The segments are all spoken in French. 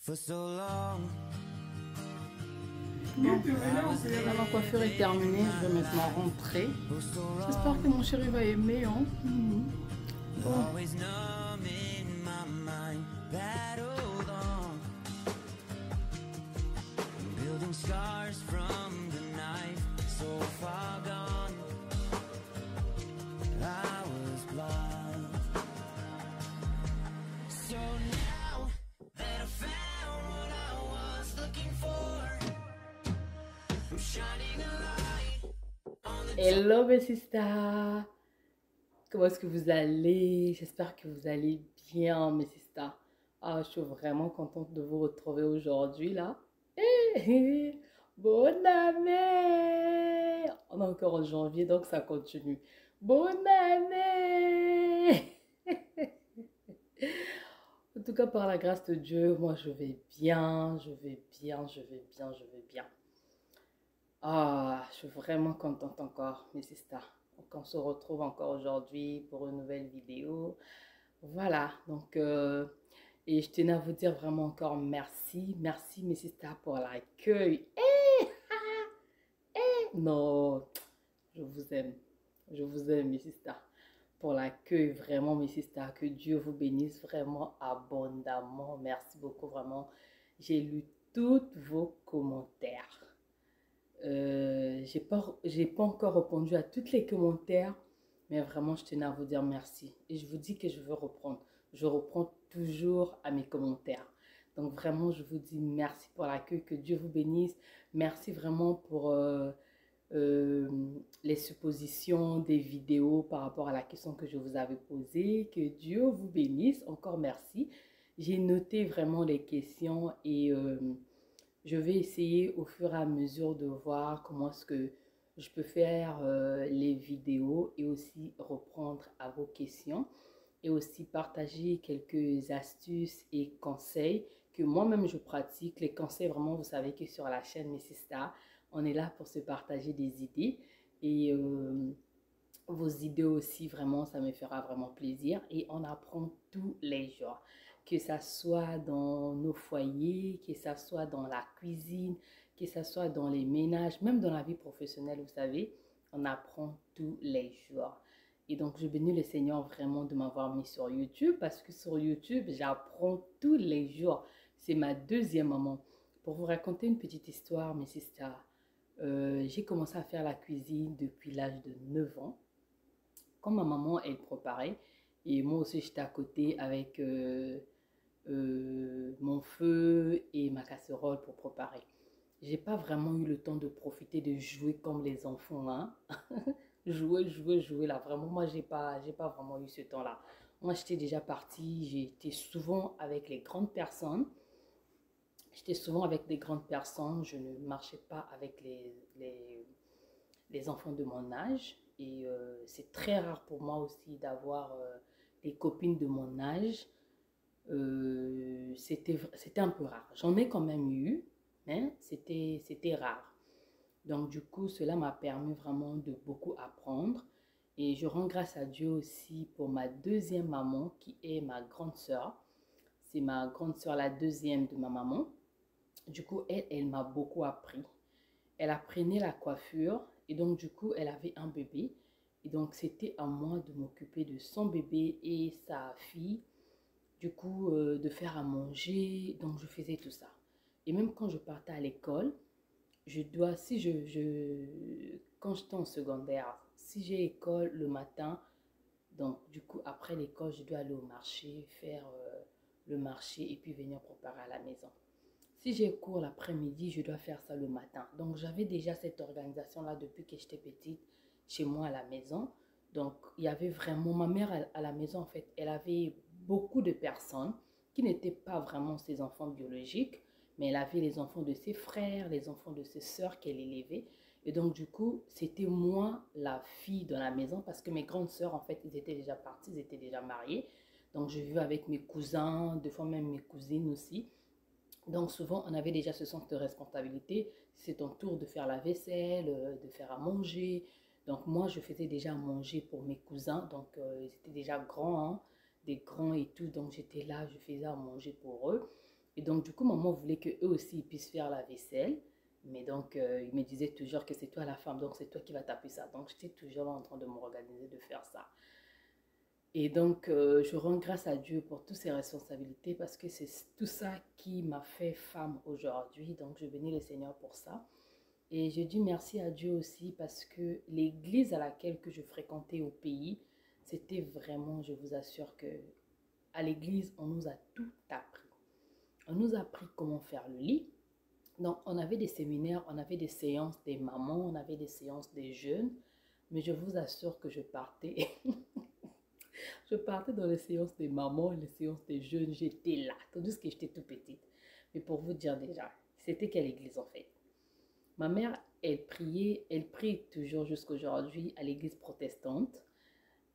for so long. Bon, là, ma coiffure est terminée, je vais maintenant rentrer. J'espère que mon chéri va aimer. Hein. Bon. Always numb in my mind, battled on, building scars from the knife, so far gone. I was blind. So now that I found what I was looking for, I'm shining a light on the Hello mes sisters, comment est-ce que vous allez? J'espère que vous allez bien mes sisters. Ah, je suis vraiment contente de vous retrouver aujourd'hui là. Bonne année! On est encore en janvier donc ça continue. Bonne année! En tout cas par la grâce de Dieu, moi je vais bien, je vais bien, je vais bien, je vais bien. Ah, je suis vraiment contente encore, mes sisters. Donc, on se retrouve encore aujourd'hui pour une nouvelle vidéo. Voilà, donc, et je tenais à vous dire vraiment encore merci. Merci, mes sisters, pour l'accueil. Non, je vous aime. Je vous aime, mes sisters. Pour l'accueil, vraiment, mes sisters. Que Dieu vous bénisse vraiment abondamment. Merci beaucoup, vraiment. J'ai lu tous vos commentaires. J'ai pas encore répondu à tous les commentaires, mais vraiment, je tenais à vous dire merci. Et je vous dis que je veux reprendre. Je reprends toujours à mes commentaires. Donc vraiment, je vous dis merci pour l'accueil, que Dieu vous bénisse. Merci vraiment pour euh, les suppositions des vidéos par rapport à la question que je vous avais posée. Que Dieu vous bénisse. Encore merci. J'ai noté vraiment les questions et je vais essayer au fur et à mesure de voir comment est-ce que je peux faire les vidéos et aussi reprendre à vos questions et aussi partager quelques astuces et conseils que moi-même je pratique. Les conseils, vraiment, vous savez que sur la chaîne Mrs. Star, on est là pour se partager des idées et vos idées aussi, vraiment, ça me fera vraiment plaisir et on apprend tous les jours. Que ça soit dans nos foyers, que ça soit dans la cuisine, que ça soit dans les ménages, même dans la vie professionnelle, vous savez, on apprend tous les jours. Et donc, je bénis le Seigneur vraiment de m'avoir mis sur YouTube parce que sur YouTube, j'apprends tous les jours. C'est ma deuxième maman. Pour vous raconter une petite histoire, mes sisters, j'ai commencé à faire la cuisine depuis l'âge de 9 ans. Quand ma maman, elle préparait, et moi aussi, j'étais à côté avec mon feu et ma casserole pour préparer. J'ai pas vraiment eu le temps de profiter de jouer comme les enfants, hein. Jouer, jouer, jouer là. Vraiment, moi, j'ai pas vraiment eu ce temps-là. Moi, j'étais déjà partie, j'étais souvent avec les grandes personnes. J'étais souvent avec des grandes personnes. Je ne marchais pas avec les enfants de mon âge. Et c'est très rare pour moi aussi d'avoir des copines de mon âge. C'était un peu rare. J'en ai quand même eu, mais c'était rare. Donc du coup, cela m'a permis vraiment de beaucoup apprendre. Et je rends grâce à Dieu aussi pour ma deuxième maman qui est ma grande sœur. C'est ma grande sœur, la deuxième de ma maman. Du coup, elle m'a beaucoup appris. Elle apprenait la coiffure et donc du coup, elle avait un bébé. Et donc, c'était à moi de m'occuper de son bébé et sa fille. Du coup, de faire à manger. Donc, je faisais tout ça. Et même quand je partais à l'école, je dois, si quand j'étais en secondaire, si j'ai école le matin, donc du coup, après l'école, je dois aller au marché, faire le marché et puis venir préparer à la maison. Si j'ai cours l'après-midi, je dois faire ça le matin. Donc, j'avais déjà cette organisation-là depuis que j'étais petite chez moi à la maison. Donc, il y avait vraiment, ma mère à la maison, en fait, elle avait beaucoup de personnes qui n'étaient pas vraiment ses enfants biologiques, mais elle avait les enfants de ses frères, les enfants de ses sœurs qu'elle élevait. Et donc, du coup, c'était moi, la fille de la maison, parce que mes grandes sœurs, en fait, ils étaient déjà partis, ils étaient déjà mariés. Donc, je vivais avec mes cousins, des fois même mes cousines aussi. Donc souvent, on avait déjà ce sens de responsabilité. C'est ton tour de faire la vaisselle, de faire à manger. Donc moi, je faisais déjà à manger pour mes cousins. Donc ils étaient déjà grands, hein, des grands et tout. Donc j'étais là, je faisais à manger pour eux. Et donc, du coup, maman voulait qu'eux aussi ils puissent faire la vaisselle. Mais donc, il me disait toujours que c'est toi la femme, donc c'est toi qui vas taper ça. Donc, j'étais toujours là en train de m'organiser de faire ça. Et donc, je rends grâce à Dieu pour toutes ces responsabilités parce que c'est tout ça qui m'a fait femme aujourd'hui. Donc, je bénis le Seigneur pour ça. Et je dis merci à Dieu aussi parce que l'église à laquelle que je fréquentais au pays, c'était vraiment, je vous assure que à l'église, on nous a tout appris. On nous a appris comment faire le lit. Donc, on avait des séminaires, on avait des séances des mamans, on avait des séances des jeunes. Mais je vous assure que je partais. Je partais dans les séances des mamans, les séances des jeunes. J'étais là, tandis que j'étais tout petite. Mais pour vous dire déjà, c'était quelle église en fait? Ma mère, elle prie toujours jusqu'aujourd'hui à l'église protestante.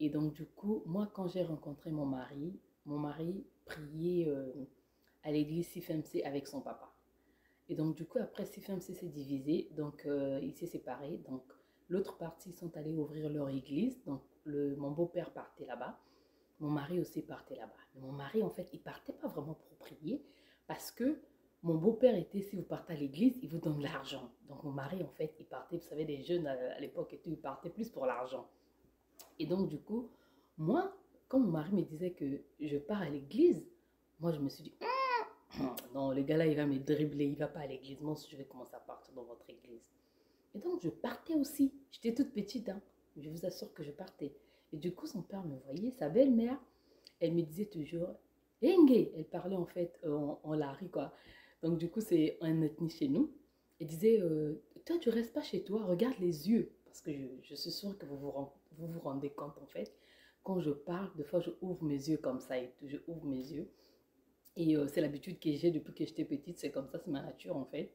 Et donc, du coup, moi, quand j'ai rencontré mon mari priait à l'église CFMC avec son papa. Et donc, du coup, après, CFMC s'est divisé, donc il s'est séparé. Donc, l'autre partie sont allés ouvrir leur église. Donc, mon beau-père partait là-bas. Mon mari aussi partait là-bas. Mais mon mari, en fait, il partait pas vraiment pour prier parce que mon beau-père était, si vous partez à l'église, il vous donne l'argent. Donc, mon mari, en fait, il partait, vous savez, les jeunes à l'époque, il partait plus pour l'argent. Et donc, du coup, moi, quand mon mari me disait que je pars à l'église, moi, je me suis dit, non, le gars-là, il va me dribbler, il va pas à l'église. Moi aussi, je vais commencer à partir dans votre église. Et donc, je partais aussi. J'étais toute petite, hein. Je vous assure que je partais. Et du coup, son père me voyait, sa belle-mère, elle me disait toujours, Engue, elle parlait en fait en lari, quoi. Donc, du coup, c'est un ethnie chez nous. Elle disait, toi, tu restes pas chez toi, regarde les yeux. Parce que je suis sûre que vous vous rendez compte, en fait. Quand je parle, des fois, je ouvre mes yeux comme ça et tout, je ouvre mes yeux. Et c'est l'habitude que j'ai depuis que j'étais petite, c'est comme ça, c'est ma nature, en fait.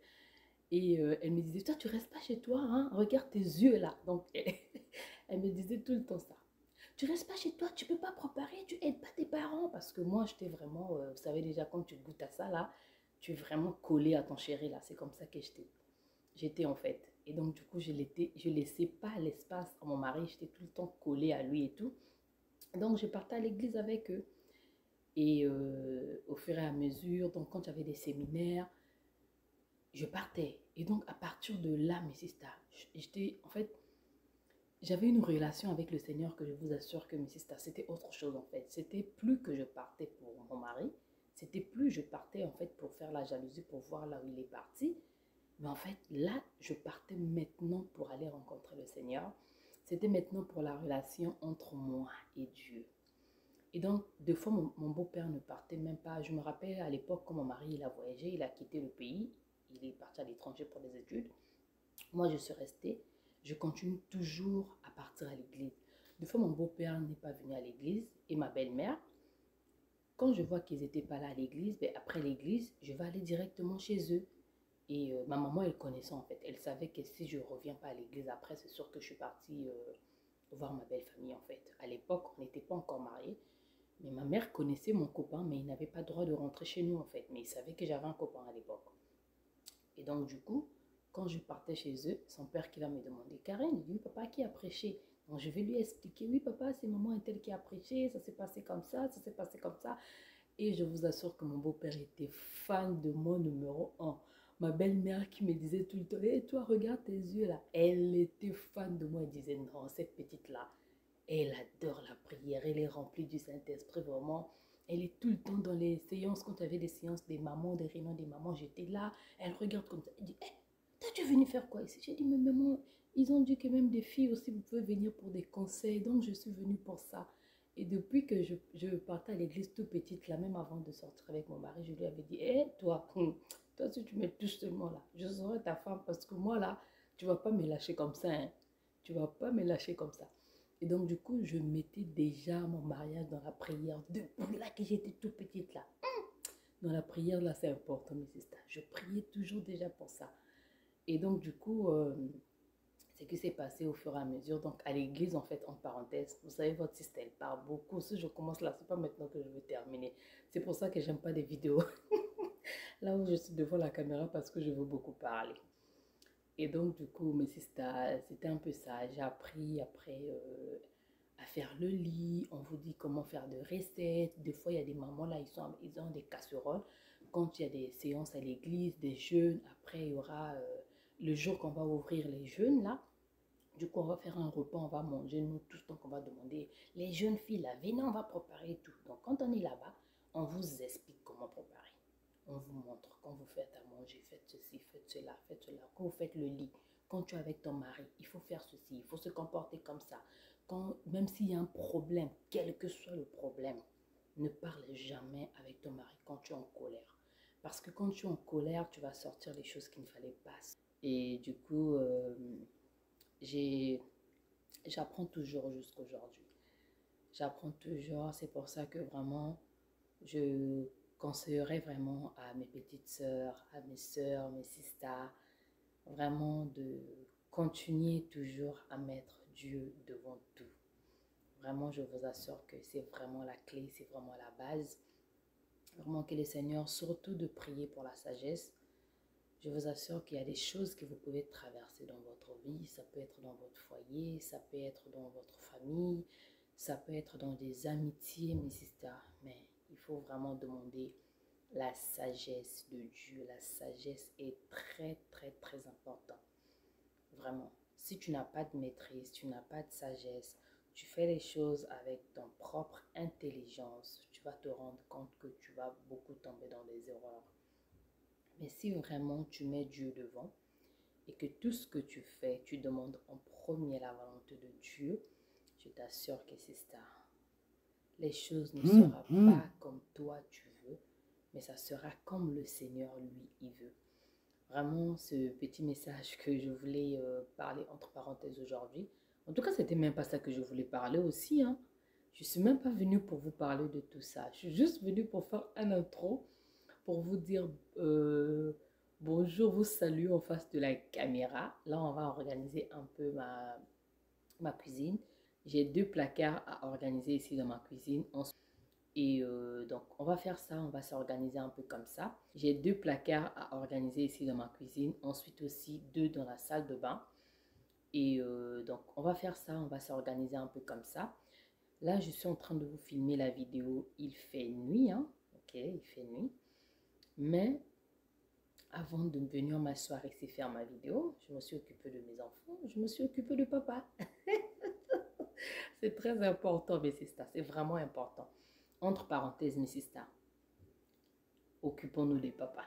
Et elle me disait, toi, tu restes pas chez toi, hein? Regarde tes yeux là. Donc, elle me disait tout le temps ça. Tu restes pas chez toi, tu peux pas préparer, tu aides pas tes parents. Parce que moi, j'étais vraiment, vous savez déjà, quand tu goûtes à ça là, tu es vraiment collé à ton chéri là. C'est comme ça que j'étais en fait. Et donc, du coup, je laissais pas l'espace à mon mari, j'étais tout le temps collée à lui et tout. Donc, je partais à l'église avec eux. Et au fur et à mesure, donc quand j'avais des séminaires, je partais. Et donc, à partir de là, mes sisters, j'étais, en fait, j'avais une relation avec le Seigneur que je vous assure que, mes sisters, c'était autre chose, en fait. C'était plus que je partais pour mon mari, c'était plus je partais, en fait, pour faire la jalousie, pour voir là où il est parti. Mais en fait, là, je partais maintenant pour aller rencontrer le Seigneur. C'était maintenant pour la relation entre moi et Dieu. Et donc, deux fois, mon beau-père ne partait même pas. Je me rappelle à l'époque, quand mon mari il a voyagé, il a quitté le pays. Il est parti à l'étranger pour des études. Moi, je suis restée. Je continue toujours à partir à l'église. Deux fois, mon beau-père n'est pas venu à l'église et ma belle-mère. Quand je vois qu'ils n'étaient pas là à l'église, ben après l'église, je vais aller directement chez eux. Et ma maman, elle connaissait en fait. Elle savait que si je ne reviens pas à l'église après, c'est sûr que je suis partie voir ma belle famille en fait. À l'époque, on n'était pas encore mariés. Mais ma mère connaissait mon copain, mais il n'avait pas le droit de rentrer chez nous en fait. Mais il savait que j'avais un copain à l'époque. Et donc du coup, quand je partais chez eux, son père qui va me demander, Karen, il dit, oui papa, qui a prêché? Donc je vais lui expliquer, oui papa, c'est maman un tel qui a prêché, ça s'est passé comme ça s'est passé comme ça. Et je vous assure que mon beau-père était fan de mon numéro un. Ma belle-mère qui me disait tout le temps, hé, toi, regarde tes yeux là. Elle était fan de moi. Elle disait, non, cette petite-là, elle adore la prière. Elle est remplie du Saint-Esprit, vraiment. Elle est tout le temps dans les séances. Quand il y avait des séances des mamans, des réunions des mamans, j'étais là. Elle regarde comme ça. Elle dit, hé, toi, tu es venue faire quoi ici? J'ai dit, mais maman, ils ont dit que même des filles aussi, vous pouvez venir pour des conseils. Donc, je suis venue pour ça. Et depuis que je partais à l'église tout petite, là, même avant de sortir avec mon mari, je lui avais dit, hé, toi, toi, si tu me touches seulement là, je serai ta femme parce que moi, là, tu ne vas pas me lâcher comme ça. Hein. Tu ne vas pas me lâcher comme ça. Et donc, du coup, je mettais déjà mon mariage dans la prière. Depuis là que j'étais tout petite, là. Dans la prière, là, c'est important, mes sisters. Je priais toujours déjà pour ça. Et donc, du coup, ce qui s'est passé au fur et à mesure. Donc, à l'église, en fait, en parenthèse, vous savez, votre système parle beaucoup. Si je commence là, c'est pas maintenant que je vais terminer. C'est pour ça que j'aime pas des vidéos. Là où je suis devant la caméra parce que je veux beaucoup parler. Et donc, du coup, mes sisters, c'était un peu ça. J'ai appris après à faire le lit. On vous dit comment faire des recettes. Des fois, il y a des mamans là, ils ont des casseroles quand il y a des séances à l'église, des jeûnes, après il y aura le jour qu'on va ouvrir les jeûnes là. Du coup, on va faire un repas, on va manger, nous tous, donc on va demander, les jeunes filles là, venez, on va préparer tout. Donc quand on est là-bas, on vous explique comment préparer. On vous montre, quand vous faites à manger, faites ceci, faites cela, faites cela. Quand vous faites le lit, quand tu es avec ton mari, il faut faire ceci, il faut se comporter comme ça. Même s'il y a un problème, quel que soit le problème, ne parle jamais avec ton mari quand tu es en colère. Parce que quand tu es en colère, tu vas sortir les choses qu'il ne fallait pas. Et du coup, j'apprends toujours jusqu'aujourd'hui. J'apprends toujours, c'est pour ça que vraiment, je conseillerais vraiment à mes petites sœurs, à mes sœurs, mes sisters, vraiment de continuer toujours à mettre Dieu devant tout. Vraiment, je vous assure que c'est vraiment la clé, c'est vraiment la base. Vraiment que le Seigneur, surtout de prier pour la sagesse. Je vous assure qu'il y a des choses que vous pouvez traverser dans votre vie. Ça peut être dans votre foyer, ça peut être dans votre famille, ça peut être dans des amitiés, mes sisters. Mais il faut vraiment demander la sagesse de Dieu. La sagesse est très, très, très importante. Vraiment. Si tu n'as pas de maîtrise, tu n'as pas de sagesse, tu fais les choses avec ton propre intelligence, tu vas te rendre compte que tu vas beaucoup tomber dans des erreurs. Mais si vraiment tu mets Dieu devant et que tout ce que tu fais, tu demandes en premier la volonté de Dieu, je t'assure que c'est ça. Les choses ne seront pas comme toi tu veux, mais ça sera comme le Seigneur lui il veut. Vraiment, ce petit message que je voulais parler entre parenthèses aujourd'hui. En tout cas, c'était même pas ça que je voulais parler aussi. Hein. Je suis même pas venue pour vous parler de tout ça. Je suis juste venue pour faire un intro, pour vous dire bonjour, vous salue en face de la caméra. Là, on va organiser un peu ma cuisine. J'ai 2 placards à organiser ici dans ma cuisine. Et donc, on va faire ça, on va s'organiser un peu comme ça. J'ai 2 placards à organiser ici dans ma cuisine. Ensuite aussi, 2 dans la salle de bain. Et donc, on va faire ça, on va s'organiser un peu comme ça. Là, je suis en train de vous filmer la vidéo. Il fait nuit, hein. Ok, il fait nuit. Mais avant de venir m'asseoir ici faire ma vidéo, je me suis occupée de mes enfants, je me suis occupée de papa. C'est très important, mes sisters, c'est vraiment important. Entre parenthèses, mes sisters, occupons-nous des papas.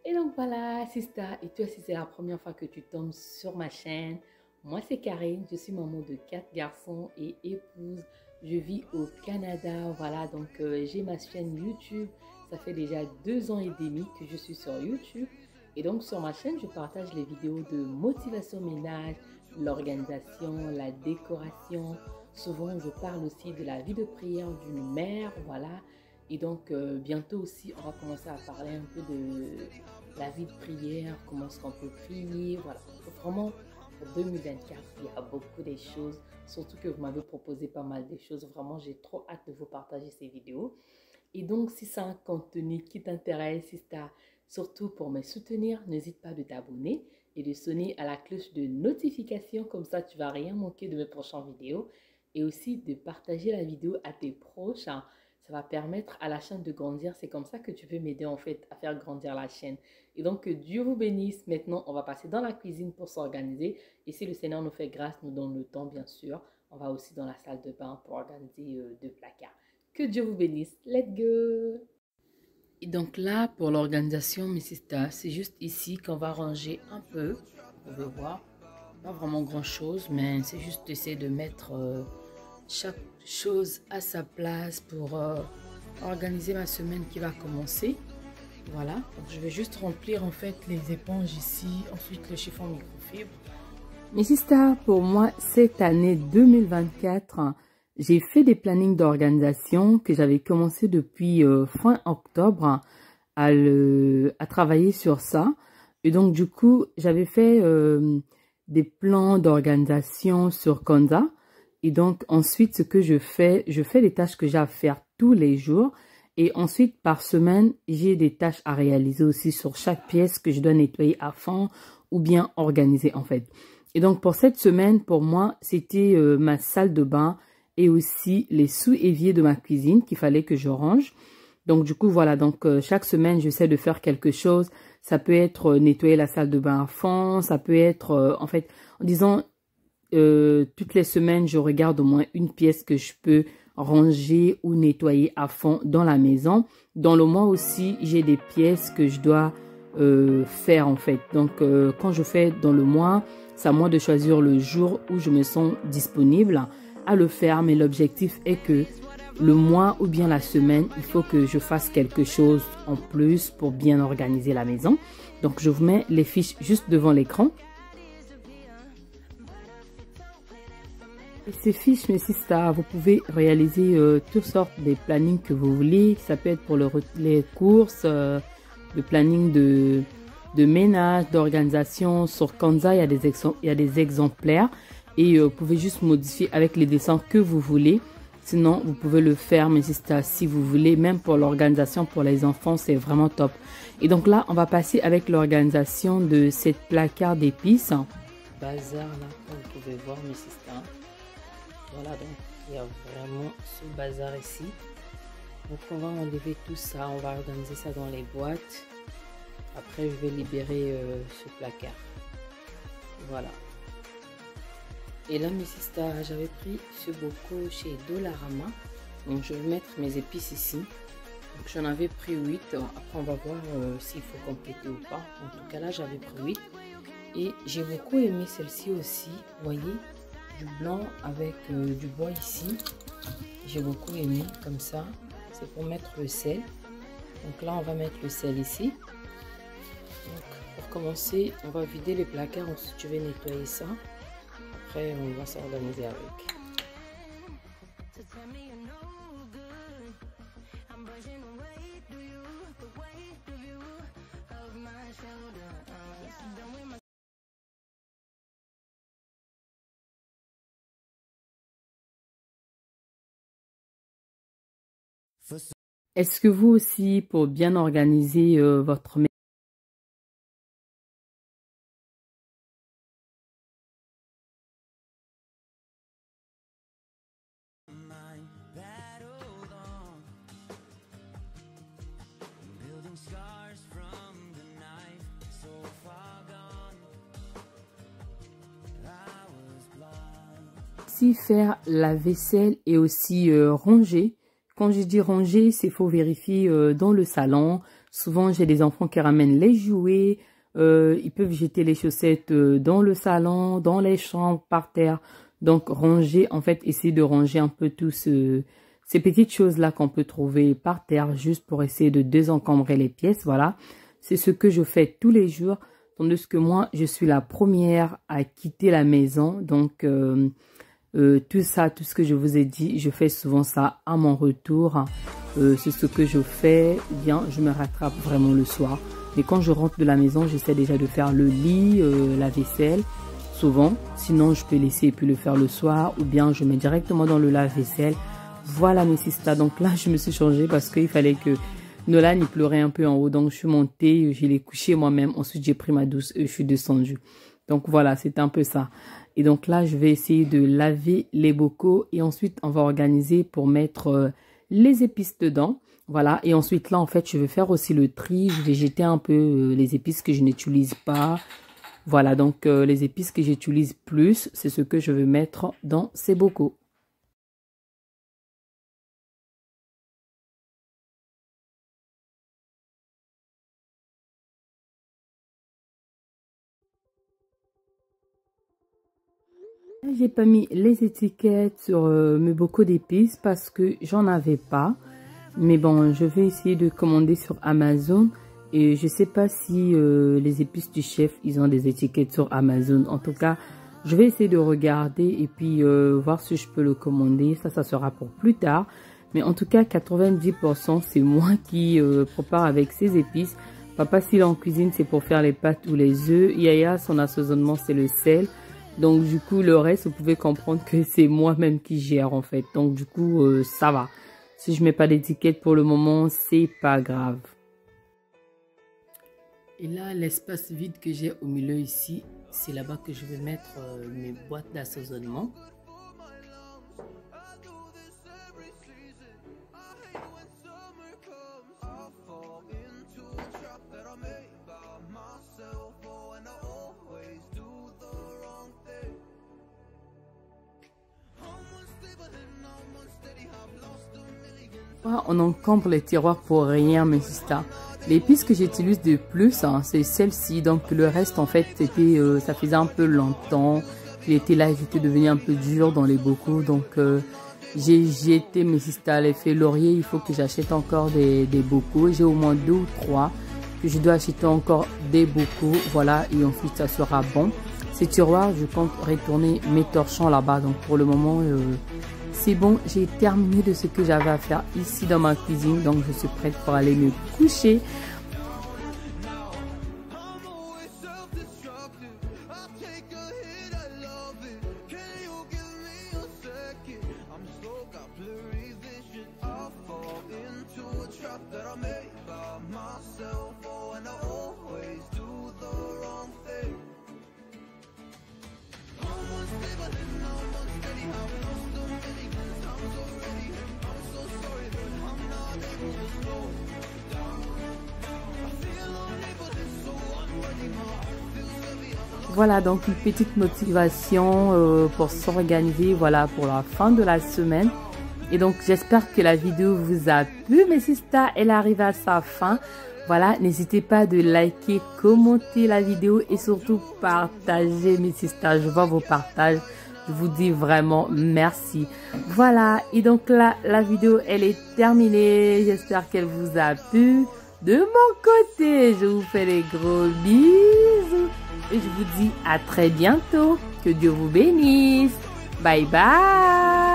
Et donc voilà, sisters, et toi si c'est la première fois que tu tombes sur ma chaîne, moi c'est Karine, je suis maman de 4 garçons et épouse. Je vis au Canada, voilà, donc j'ai ma chaîne YouTube. Ça fait déjà 2 ans et demi que je suis sur YouTube. Et donc sur ma chaîne, je partage les vidéos de motivation ménage, l'organisation, la décoration. Souvent, je parle aussi de la vie de prière d'une mère, voilà. Et donc bientôt aussi, on va commencer à parler un peu de la vie de prière, comment est-ce qu'on peut prier, voilà. Vraiment, pour 2024, il y a beaucoup de choses. Surtout que vous m'avez proposé pas mal de choses. Vraiment, j'ai trop hâte de vous partager ces vidéos. Et donc, si c'est un contenu qui t'intéresse, si c'est surtout pour me soutenir, n'hésite pas de t'abonner et de sonner à la cloche de notification. Comme ça, tu ne vas rien manquer de mes prochaines vidéos. Et aussi de partager la vidéo à tes proches. Ça va permettre à la chaîne de grandir. C'est comme ça que tu peux m'aider en fait à faire grandir la chaîne. Et donc, que Dieu vous bénisse. Maintenant, on va passer dans la cuisine pour s'organiser. Et si le Seigneur nous fait grâce, nous donne le temps, bien sûr, on va aussi dans la salle de bain pour organiser 2 placards. Que Dieu vous bénisse. Let's go! Et donc là, pour l'organisation, mes sisters, c'est juste ici qu'on va ranger un peu. Vous pouvez voir, pas vraiment grand-chose, mais c'est juste essayer de mettre chaque chose à sa place pour organiser ma semaine qui va commencer. Voilà, donc je vais juste remplir en fait les éponges ici, ensuite le chiffon microfibre. Mes sisters, pour moi, cette année 2024, j'ai fait des plannings d'organisation que j'avais commencé depuis fin octobre à travailler sur ça. Et donc, du coup, j'avais fait des plans d'organisation sur Canva. Et donc, ensuite, ce que je fais les tâches que j'ai à faire tous les jours. Et ensuite, par semaine, j'ai des tâches à réaliser aussi sur chaque pièce que je dois nettoyer à fond ou bien organiser en fait. Et donc, pour cette semaine, pour moi, c'était ma salle de bain et aussi les sous-éviers de ma cuisine qu'il fallait que je range. Donc du coup, voilà, donc chaque semaine, j'essaie de faire quelque chose. Ça peut être nettoyer la salle de bain à fond, ça peut être, en fait, en disant, toutes les semaines, je regarde au moins une pièce que je peux ranger ou nettoyer à fond dans la maison. Dans le mois aussi, j'ai des pièces que je dois faire en fait. Donc quand je fais dans le mois, c'est à moi de choisir le jour où je me sens disponible à le faire. Mais l'objectif est que le mois ou bien la semaine, il faut que je fasse quelque chose en plus pour bien organiser la maison. Donc je vous mets les fiches juste devant l'écran. Et ces fiches, mes sisters, vous pouvez réaliser toutes sortes de plannings que vous voulez. Ça peut être pour les courses, le planning de ménage, d'organisation. Sur Canva, il y a des exemplaires et vous pouvez juste modifier avec les dessins que vous voulez. Sinon, vous pouvez le faire, mes sisters, si vous voulez. Même pour l'organisation pour les enfants, c'est vraiment top. Et donc là, on va passer avec l'organisation de cette placard d'épices. Bazar là, comme vous pouvez voir, mes sisters. Voilà, donc il y a vraiment ce bazar ici. Donc on va enlever tout ça, on va organiser ça dans les boîtes. Après je vais libérer ce placard. Voilà. Et là mes sisters, j'avais pris ce bocaux chez Dollarama. Donc je vais mettre mes épices ici. Donc j'en avais pris 8. Après on va voir s'il faut compléter ou pas. En tout cas là j'avais pris 8. Et j'ai beaucoup aimé celle-ci aussi. Vous voyez, du blanc avec du bois ici. J'ai beaucoup aimé comme ça. C'est pour mettre le sel. Donc là on va mettre le sel ici. Donc pour commencer on va vider les placards. Ensuite je vais nettoyer ça. Après on va s'organiser avec. Est-ce que vous aussi, pour bien organiser votre maison, aussi faire la vaisselle et aussi ranger? Quand je dis ranger, c'est faut vérifier dans le salon. Souvent, j'ai des enfants qui ramènent les jouets. Ils peuvent jeter les chaussettes dans le salon, dans les chambres, par terre. Donc, ranger, en fait, essayer de ranger un peu tous ces petites choses-là qu'on peut trouver par terre, juste pour essayer de désencombrer les pièces. Voilà, c'est ce que je fais tous les jours. Tandis que moi, je suis la première à quitter la maison. Donc, tout ça, tout ce que je vous ai dit, je fais souvent ça à mon retour. C'est ce que je fais. Bien, je me rattrape vraiment le soir. Mais quand je rentre de la maison, j'essaie déjà de faire le lit, la vaisselle, souvent. Sinon, je peux laisser et puis le faire le soir. Ou bien, je mets directement dans le lave-vaisselle. Voilà mes sisters. Donc là, je me suis changée parce qu'il fallait que Nolan, il pleurait un peu en haut. Donc, je suis montée, je l'ai couché moi-même. Ensuite, j'ai pris ma douce et je suis descendue. Donc, voilà, c'est un peu ça. Et donc là, je vais essayer de laver les bocaux et ensuite, on va organiser pour mettre les épices dedans. Voilà, et ensuite là, en fait, je vais faire aussi le tri. Je vais jeter un peu les épices que je n'utilise pas. Voilà, donc les épices que j'utilise plus, c'est ce que je vais mettre dans ces bocaux. J'ai pas mis les étiquettes sur mes bocaux d'épices parce que j'en avais pas. Mais bon, je vais essayer de commander sur Amazon. Et je sais pas si les épices du chef, ils ont des étiquettes sur Amazon. En tout cas, je vais essayer de regarder et puis voir si je peux le commander. Ça sera pour plus tard. Mais en tout cas, 90%, c'est moi qui prépare avec ces épices. Papa, s'il est en cuisine, c'est pour faire les pâtes ou les œufs. Yaya, son assaisonnement, c'est le sel. Donc, du coup, le reste, vous pouvez comprendre que c'est moi-même qui gère, en fait. Donc, du coup, ça va. Si je mets pas d'étiquette pour le moment, c'est pas grave. Et là, l'espace vide que j'ai au milieu ici, c'est là-bas que je vais mettre mes boîtes d'assaisonnement. On encombre les tiroirs pour rien, mes sisters. L'épice que j'utilise de plus, hein, c'est celle-ci. Donc le reste, en fait, c'était, ça faisait un peu longtemps. Il était là, il était devenu un peu dur dans les bocaux. Donc j'ai jeté, mes sisters, l'effet laurier. Il faut que j'achète encore des bocaux. J'ai au moins 2 ou 3 que je dois acheter encore des bocaux. Voilà, et ensuite ça sera bon. Ces tiroirs, je compte retourner mes torchons là-bas. Donc pour le moment, c'est bon. J'ai terminé de ce que j'avais à faire ici dans ma cuisine. Donc je suis prête pour aller me coucher. Voilà, donc une petite motivation pour s'organiser, voilà, pour la fin de la semaine. Et donc, j'espère que la vidéo vous a plu, mes sisters. Elle arrive à sa fin. Voilà, n'hésitez pas de liker, commenter la vidéo et surtout partager, mes sisters. Je vois vos partages. Je vous dis vraiment merci. Voilà, et donc là, la vidéo, elle est terminée. J'espère qu'elle vous a plu. De mon côté, je vous fais des gros bisous. Et je vous dis à très bientôt. Que Dieu vous bénisse. Bye bye.